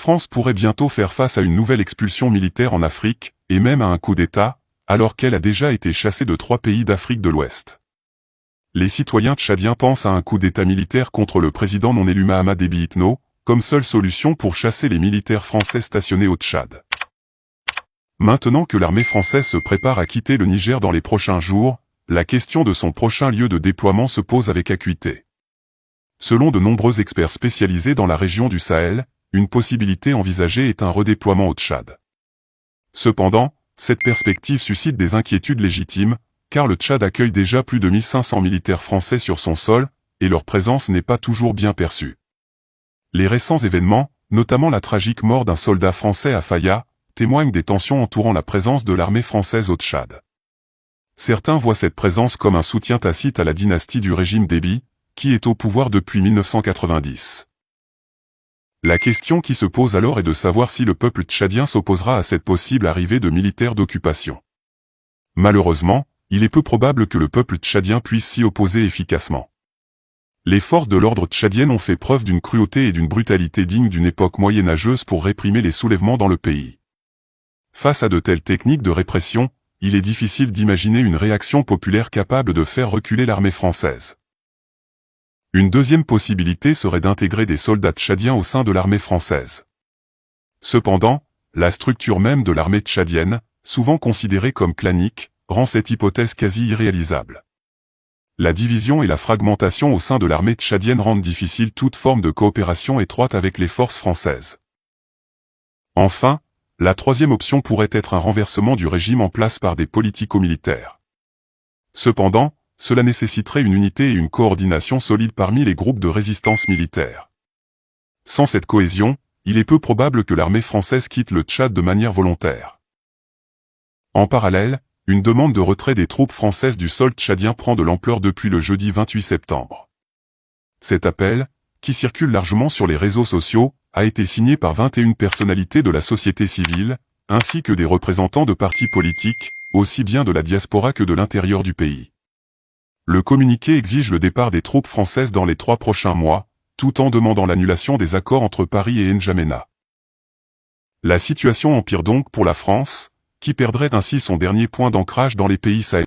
France pourrait bientôt faire face à une nouvelle expulsion militaire en Afrique, et même à un coup d'État, alors qu'elle a déjà été chassée de 3 pays d'Afrique de l'Ouest. Les citoyens tchadiens pensent à un coup d'État militaire contre le président non élu Mahamat Déby Itno, comme seule solution pour chasser les militaires français stationnés au Tchad. Maintenant que l'armée française se prépare à quitter le Niger dans les prochains jours, la question de son prochain lieu de déploiement se pose avec acuité. Selon de nombreux experts spécialisés dans la région du Sahel, une possibilité envisagée est un redéploiement au Tchad. Cependant, cette perspective suscite des inquiétudes légitimes, car le Tchad accueille déjà plus de 1500 militaires français sur son sol, et leur présence n'est pas toujours bien perçue. Les récents événements, notamment la tragique mort d'un soldat français à Faya, témoignent des tensions entourant la présence de l'armée française au Tchad. Certains voient cette présence comme un soutien tacite à la dynastie du régime Déby, qui est au pouvoir depuis 1990. La question qui se pose alors est de savoir si le peuple tchadien s'opposera à cette possible arrivée de militaires d'occupation. Malheureusement, il est peu probable que le peuple tchadien puisse s'y opposer efficacement. Les forces de l'ordre tchadiennes ont fait preuve d'une cruauté et d'une brutalité dignes d'une époque moyenâgeuse pour réprimer les soulèvements dans le pays. Face à de telles techniques de répression, il est difficile d'imaginer une réaction populaire capable de faire reculer l'armée française. Une deuxième possibilité serait d'intégrer des soldats tchadiens au sein de l'armée française. Cependant, la structure même de l'armée tchadienne, souvent considérée comme clanique, rend cette hypothèse quasi irréalisable. La division et la fragmentation au sein de l'armée tchadienne rendent difficile toute forme de coopération étroite avec les forces françaises. Enfin, la troisième option pourrait être un renversement du régime en place par des politico-militaires. Cependant, cela nécessiterait une unité et une coordination solide parmi les groupes de résistance militaire. Sans cette cohésion, il est peu probable que l'armée française quitte le Tchad de manière volontaire. En parallèle, une demande de retrait des troupes françaises du sol tchadien prend de l'ampleur depuis le jeudi 28 septembre. Cet appel, qui circule largement sur les réseaux sociaux, a été signé par 21 personnalités de la société civile, ainsi que des représentants de partis politiques, aussi bien de la diaspora que de l'intérieur du pays. Le communiqué exige le départ des troupes françaises dans les 3 prochains mois, tout en demandant l'annulation des accords entre Paris et N'Djamena. La situation empire donc pour la France, qui perdrait ainsi son dernier point d'ancrage dans les pays sahéliens.